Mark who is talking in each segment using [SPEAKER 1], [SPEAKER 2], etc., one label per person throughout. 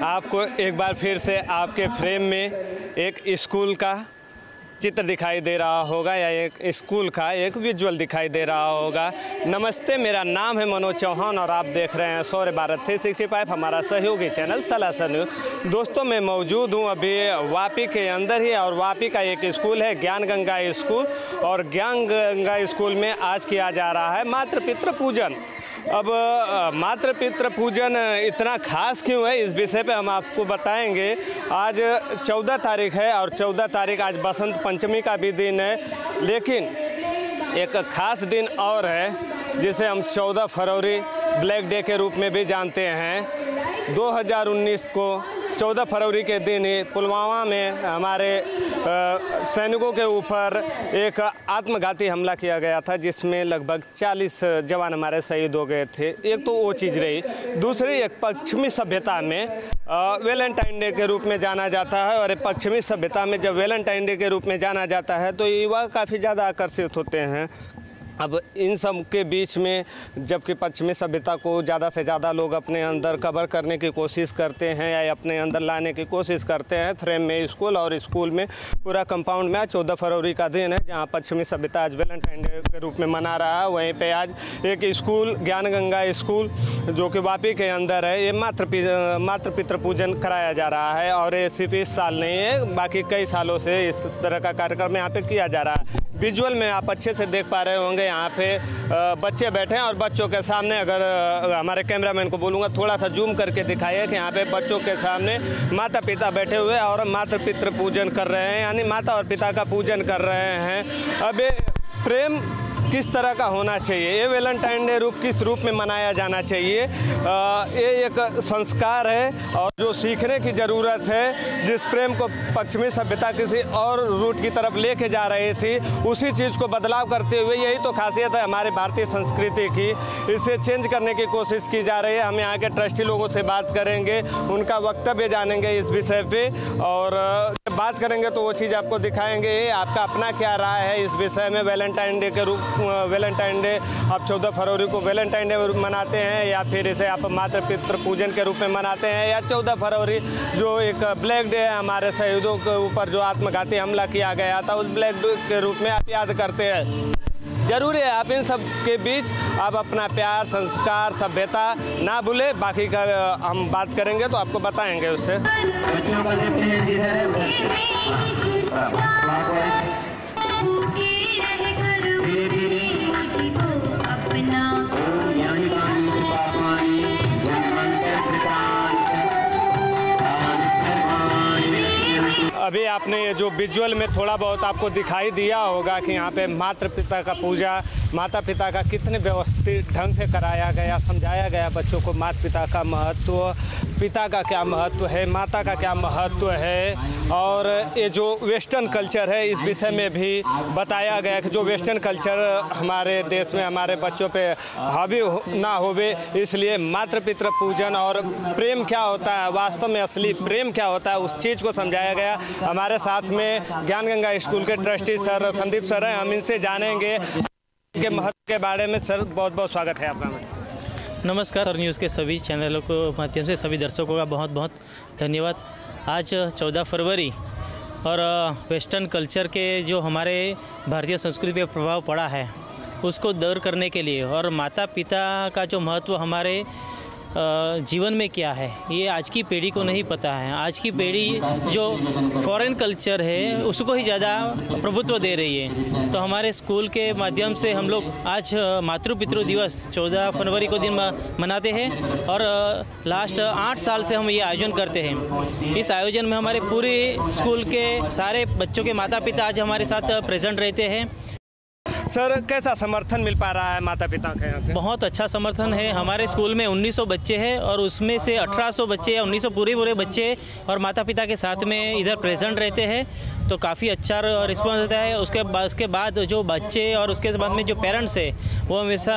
[SPEAKER 1] आपको एक बार फिर से आपके फ्रेम में एक स्कूल का चित्र दिखाई दे रहा होगा या एक स्कूल का एक विजुअल दिखाई दे रहा होगा। नमस्ते, मेरा नाम है मनोज चौहान और आप देख रहे हैं शौर्य भारत 365, हमारा सहयोगी चैनल सलासर न्यूज़। दोस्तों, मैं मौजूद हूं अभी वापी के अंदर ही और वापी का एक स्कूल है ज्ञान गंगा स्कूल और ज्ञान गंगा स्कूल में आज किया जा रहा है मातृ पितृ पूजन। अब मातृ पितृ पूजन इतना खास क्यों है, इस विषय पे हम आपको बताएंगे। आज 14 तारीख है और 14 तारीख आज बसंत पंचमी का भी दिन है, लेकिन एक ख़ास दिन और है जिसे हम 14 फरवरी ब्लैक डे के रूप में भी जानते हैं। 2019 को 14 फरवरी के दिन ही पुलवामा में हमारे सैनिकों के ऊपर एक आत्मघाती हमला किया गया था, जिसमें लगभग 40 जवान हमारे शहीद हो गए थे। एक तो वो चीज़ रही, दूसरी एक पश्चिमी सभ्यता में वैलेंटाइन डे के रूप में जाना जाता है और पश्चिमी सभ्यता में जब वैलेंटाइन डे के रूप में जाना जाता है तो युवा काफ़ी ज़्यादा आकर्षित होते हैं। अब इन सब के बीच में जबकि पश्चिमी सभ्यता को ज़्यादा से ज़्यादा लोग अपने अंदर कवर करने की कोशिश करते हैं या अपने अंदर लाने की कोशिश करते हैं, फ्रेम में स्कूल और स्कूल में पूरा कंपाउंड में 14 फरवरी का दिन है जहां पश्चिमी सभ्यता आज वैलेंटाइन डे के रूप में मना रहा है। वहीं पे आज एक स्कूल ज्ञान गंगा स्कूल जो कि वापी के अंदर है, ये मातृ पितृ पूजन कराया जा रहा है और ये सिर्फ इस साल नहीं है, बाकी कई सालों से इस तरह का कार्यक्रम यहाँ पे किया जा रहा है। विजुअल में आप अच्छे से देख पा रहे होंगे, यहाँ पे बच्चे बैठे हैं और बच्चों के सामने अगर हमारे कैमरामैन को बोलूँगा थोड़ा सा जूम करके दिखाइए कि यहाँ पे बच्चों के सामने माता पिता बैठे हुए और मातृ पितृ पूजन कर रहे हैं, यानी माता और पिता का पूजन कर रहे हैं। अब प्रेम किस तरह का होना चाहिए, ये वैलेंटाइन डे किस रूप में मनाया जाना चाहिए, ये एक संस्कार है और जो सीखने की ज़रूरत है। जिस प्रेम को पश्चिमी सभ्यता किसी और रूट की तरफ लेके जा रही थी, उसी चीज़ को बदलाव करते हुए, यही तो खासियत है हमारे भारतीय संस्कृति की, इसे चेंज करने की कोशिश की जा रही है। हम यहाँ के ट्रस्टी लोगों से बात करेंगे, उनका वक्तव्य जानेंगे इस विषय पे और जब बात करेंगे तो वो चीज़ आपको दिखाएंगे। आपका अपना क्या राय है इस विषय में? वैलेंटाइन डे के रूप वैलेंटाइन डे आप 14 फरवरी को वैलेंटाइन डे मनाते हैं या फिर इसे आप मातृ पितृ पूजन के रूप में मनाते हैं, या 14 फरवरी जो एक ब्लैक डे है हमारे शहीदों के ऊपर जो आत्मघाती हमला किया गया था, उस ब्लैक डे के रूप में आप याद करते हैं। जरूरी है आप इन सब के बीच आप अपना प्यार, संस्कार, सभ्यता ना भूले। बाकी का हम बात करेंगे तो आपको बताएंगे उससे। अभी आपने ये जो विजुअल में थोड़ा बहुत आपको दिखाई दिया होगा कि यहाँ पे माता पिता का पूजा, माता पिता का कितने व्यवस्थित ढंग से कराया गया, समझाया गया बच्चों को माता पिता का महत्व, पिता का क्या महत्व है, माता का क्या महत्व है। और ये जो वेस्टर्न कल्चर है इस विषय में भी बताया गया कि जो वेस्टर्न कल्चर हमारे देश में हमारे बच्चों पे हावी ना होवे, इसलिए मातृ पितृ पूजन और प्रेम क्या होता है, वास्तव में असली प्रेम क्या होता है, उस चीज़ को समझाया गया। हमारे साथ में ज्ञान गंगा स्कूल के ट्रस्टी सर संदीप सर हैं, हम इनसे जानेंगे के महत्व के बारे में। सर, बहुत बहुत स्वागत है आपका।
[SPEAKER 2] नमस्कार सर, न्यूज़ के सभी चैनलों को माध्यम से सभी दर्शकों का बहुत बहुत धन्यवाद। आज 14 फरवरी और वेस्टर्न कल्चर के जो हमारे भारतीय संस्कृति पे प्रभाव पड़ा है उसको दूर करने के लिए और माता पिता का जो महत्व हमारे जीवन में क्या है, ये आज की पीढ़ी को नहीं पता है। आज की पीढ़ी जो फॉरेन कल्चर है उसको ही ज़्यादा प्रभुत्व दे रही है। तो हमारे स्कूल के माध्यम से हम लोग आज मातृ पितृ दिवस 14 फरवरी को दिन मनाते हैं और लास्ट 8 साल से हम ये आयोजन करते हैं। इस आयोजन में हमारे पूरे स्कूल के सारे बच्चों के माता पिता आज हमारे साथ प्रेजेंट रहते हैं।
[SPEAKER 1] सर, कैसा समर्थन मिल पा रहा है माता पिता का यहाँ पे?
[SPEAKER 2] बहुत अच्छा समर्थन है। हमारे स्कूल में 1900 बच्चे हैं और उसमें से 1800 बच्चे या 1900 पूरे बच्चे और माता पिता के साथ में इधर प्रेजेंट रहते हैं, तो काफ़ी अच्छा रिस्पॉन्स होता है। उसके बाद जो बच्चे और उसके बाद में जो पेरेंट्स है वो हमेशा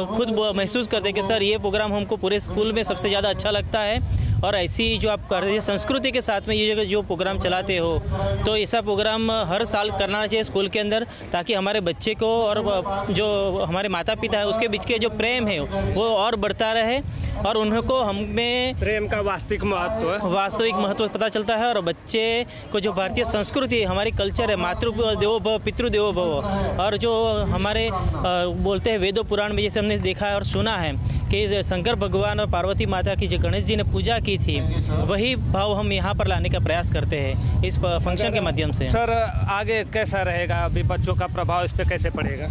[SPEAKER 2] खुद महसूस करते हैं कि सर ये प्रोग्राम हमको पूरे स्कूल में सबसे ज़्यादा अच्छा लगता है और ऐसी जो आप भारतीय संस्कृति के साथ में ये जो प्रोग्राम चलाते हो, तो ऐसा प्रोग्राम हर साल करना चाहिए स्कूल के अंदर, ताकि हमारे बच्चे को और जो हमारे माता पिता है उसके बीच के जो प्रेम है वो और बढ़ता रहे, और उनको हमें
[SPEAKER 1] प्रेम का वास्तविक
[SPEAKER 2] महत्व पता चलता है। और बच्चे को जो भारतीय संस्कृति है, हमारी कल्चर है, मातृ देवो भव पितृ देवो भव, और जो हमारे बोलते हैं वेदों पुराण में जैसे हमने देखा है और सुना है कि शंकर भगवान और पार्वती माता की जो गणेश जी ने पूजा की थी, वही भाव हम यहाँ पर लाने का प्रयास करते हैं इस फंक्शन के माध्यम से।
[SPEAKER 1] सर आगे कैसा रहेगा, अभी बच्चों का प्रभाव इस पर कैसे पड़ेगा?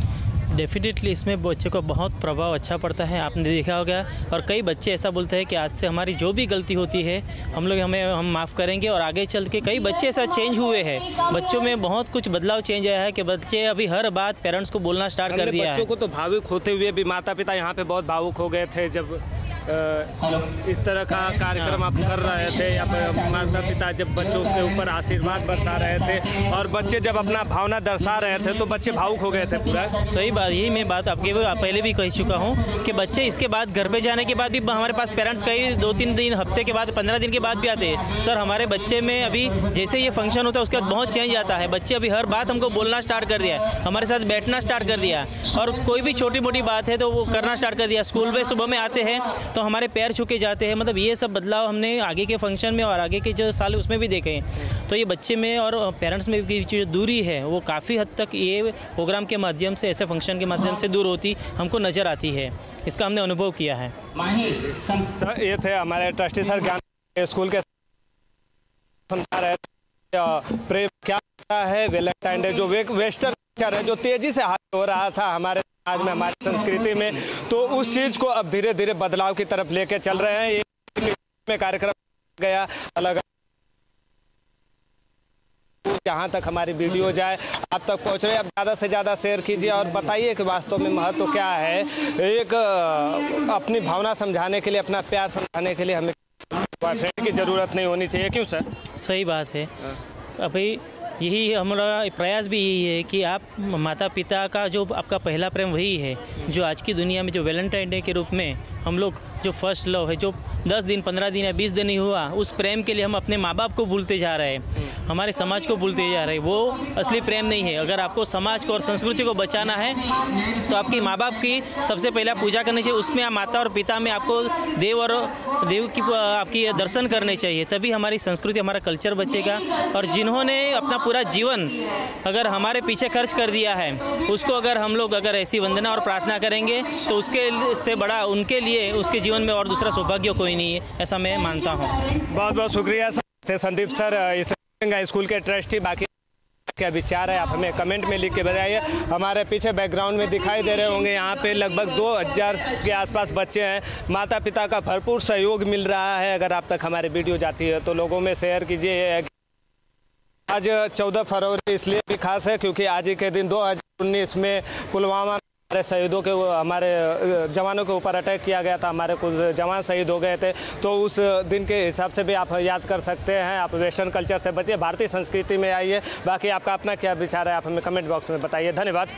[SPEAKER 2] डेफिनेटली इसमें बच्चे को बहुत प्रभाव अच्छा पड़ता है, आपने देखा होगा। और कई बच्चे ऐसा बोलते हैं कि आज से हमारी जो भी गलती होती है हम माफ़ करेंगे, और आगे चल के कई बच्चे ऐसा चेंज हुए हैं, बच्चों में बहुत कुछ बदलाव चेंज आया है कि बच्चे अभी हर बात पेरेंट्स को बोलना स्टार्ट कर दिया है।
[SPEAKER 1] बच्चों को तो भावुक होते हुए भी माता पिता यहाँ पे बहुत भावुक हो गए थे जब इस तरह का कार्यक्रम आप कर रहे थे, या माता पिता जब बच्चों के ऊपर आशीर्वाद बरसा रहे थे और बच्चे जब अपना भावना दर्शा रहे थे तो बच्चे भावुक हो गए थे पूरा।
[SPEAKER 2] सही बात, यही मैं बात आपके पहले भी कह चुका हूँ कि बच्चे इसके बाद घर पे जाने के बाद भी हमारे पास पेरेंट्स कई 2-3 दिन, हफ्ते के बाद, 15 दिन के बाद भी आते हैं, सर हमारे बच्चे में अभी जैसे ये फंक्शन होता है उसके बाद बहुत चेंज आता है, बच्चे अभी हर बात हमको बोलना स्टार्ट कर दिया, हमारे साथ बैठना स्टार्ट कर दिया, और कोई भी छोटी मोटी बात है तो वो करना स्टार्ट कर दिया। स्कूल में सुबह में आते हैं तो हमारे पैर छू के जाते हैं, मतलब ये सब बदलाव हमने आगे के फंक्शन में और आगे के जो साल उसमें भी देखे हैं। तो ये बच्चे में और पेरेंट्स में की जो दूरी है वो काफ़ी हद तक ये प्रोग्राम के माध्यम से, ऐसे फंक्शन के माध्यम से दूर होती हमको नज़र आती है, इसका हमने अनुभव किया है।
[SPEAKER 1] सर ये थे हमारे ट्रस्टी सर ज्ञान स्कूल के समझा रहे थे प्रेम क्या है, वैलेंटाइन डे जो वेस्टर्न कल्चर है जो तेजी से हावी हो रहा था हमारे आज में, हमारी संस्कृति में, तो उस चीज़ को अब धीरे धीरे बदलाव की तरफ लेके चल रहे हैं। ये कार्यक्रम गया अलग, जहाँ तक हमारी वीडियो जाए आप तक पहुँच रहे हैं। अब ज़्यादा से ज़्यादा शेयर कीजिए और बताइए कि वास्तव में महत्व क्या है। एक अपनी भावना समझाने के लिए, अपना प्यार समझाने के लिए हमें बॉयफ्रेंड की ज़रूरत नहीं होनी चाहिए, क्यों सर?
[SPEAKER 2] सही बात है। अभी यही हमारा प्रयास भी यही है कि आप माता पिता का जो आपका पहला प्रेम वही है जो आज की दुनिया में जो वैलेंटाइन डे के रूप में हम लोग जो फर्स्ट लव है, जो 10 दिन 15 दिन या 20 दिन नहीं हुआ, उस प्रेम के लिए हम अपने माँ बाप को भूलते जा रहे हैं, हमारे समाज को भूलते जा रहे हैं। वो असली प्रेम नहीं है। अगर आपको समाज को और संस्कृति को बचाना है तो आपकी माँ बाप की सबसे पहले पूजा करनी चाहिए, उसमें आप माता और पिता में आपको देव की आपकी दर्शन करने चाहिए, तभी हमारी संस्कृति, हमारा कल्चर बचेगा। और जिन्होंने अपना पूरा जीवन अगर हमारे पीछे खर्च कर दिया है, उसको अगर हम लोग अगर ऐसी वंदना और प्रार्थना करेंगे तो उसके से बड़ा उनके लिए उसके जीवन में और दूसरा सौभाग्य कोई नहीं है, ऐसा मैं मानता हूँ।
[SPEAKER 1] बहुत बहुत शुक्रिया सर। संदीप सर इस स्कूल के ट्रस्टी, बाकी क्या विचार है आप हमें कमेंट में लिख के बताइए। हमारे पीछे बैकग्राउंड में दिखाई दे रहे होंगे, यहाँ पे लगभग 2000 के आसपास बच्चे हैं। माता पिता का भरपूर सहयोग मिल रहा है। अगर आप तक हमारी वीडियो जाती है तो लोगों में शेयर कीजिए। आज 14 फरवरी इसलिए भी खास है क्योंकि आज ही के दिन 2019 में पुलवामा हमारे शहीदों के, हमारे जवानों के ऊपर अटैक किया गया था, हमारे कुछ जवान शहीद हो गए थे। तो उस दिन के हिसाब से भी आप याद कर सकते हैं। आप वेस्टर्न कल्चर से बचिए, भारतीय संस्कृति में आइए। बाकी आपका अपना क्या विचार है आप हमें कमेंट बॉक्स में बताइए। धन्यवाद।